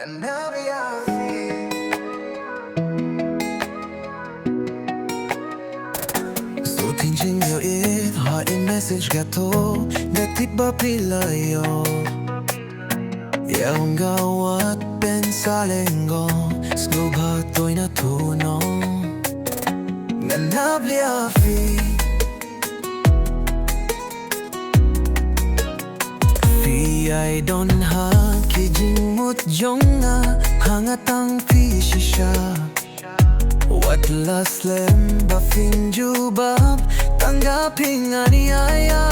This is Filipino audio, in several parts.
Så thinking you it har en message gato Datit ba pilayo Yaong gawat pensalengo Sgubha to'y natunong Nganab liafi Fi ay don ha Kijing mut jonga Hangatang fi shisha Wat laslem ba finjubab Tanggaping aniaya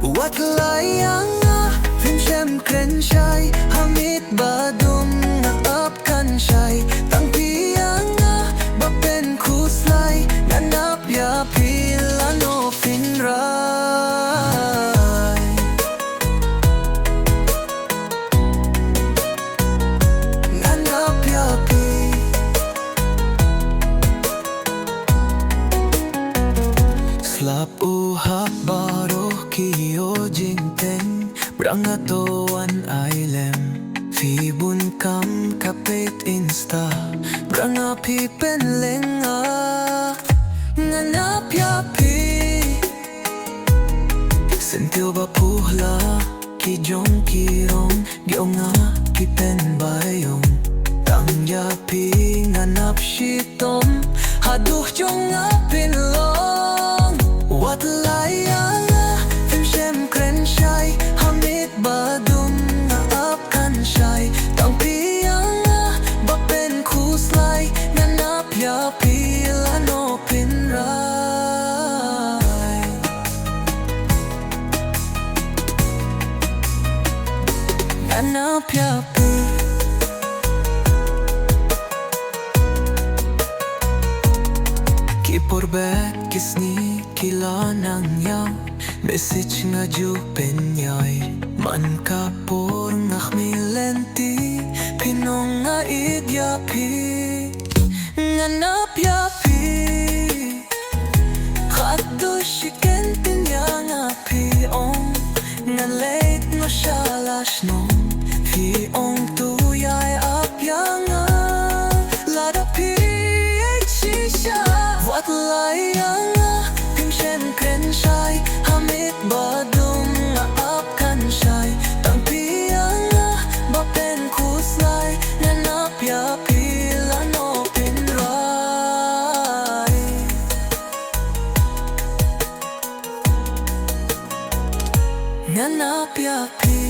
Wat layanga Finshem krenshay Hamit badum Nakap kanshay Tangpiyanga Bapen kuslay Nanap ya pilano finray Nanap ya Slap uhap baro kiyo jingteng Brangatoan ailem Fibun kam kapit insta Branga pipen lenga Nganap yapi Sentyo ba puhla Kijong kirong Gionga kipen bayong Tang yapi Nganap shitom Haduh jonga pinlong Wat layanga Fimshem krenshay Hamit badum Naap kanshay Tangpiyanga Bapen kuslay Nanap ya pilano pinray Nanap ya Kiporbet kisni kila nang yaw Message nga jupen yoy Man kapor ngak milenti Pinong nga idyapi Nganap yapi Khaddo shiken pinya nga piong Nga late nga shalash nong Fiong tuyay apya nga Lada pi ay shisha Wat layanga Pimshen krenshay Hamit badum nga ap kanshay Tangpiyanga Bapen kuslay Nanap ya pilano pinray Nanap ya pilano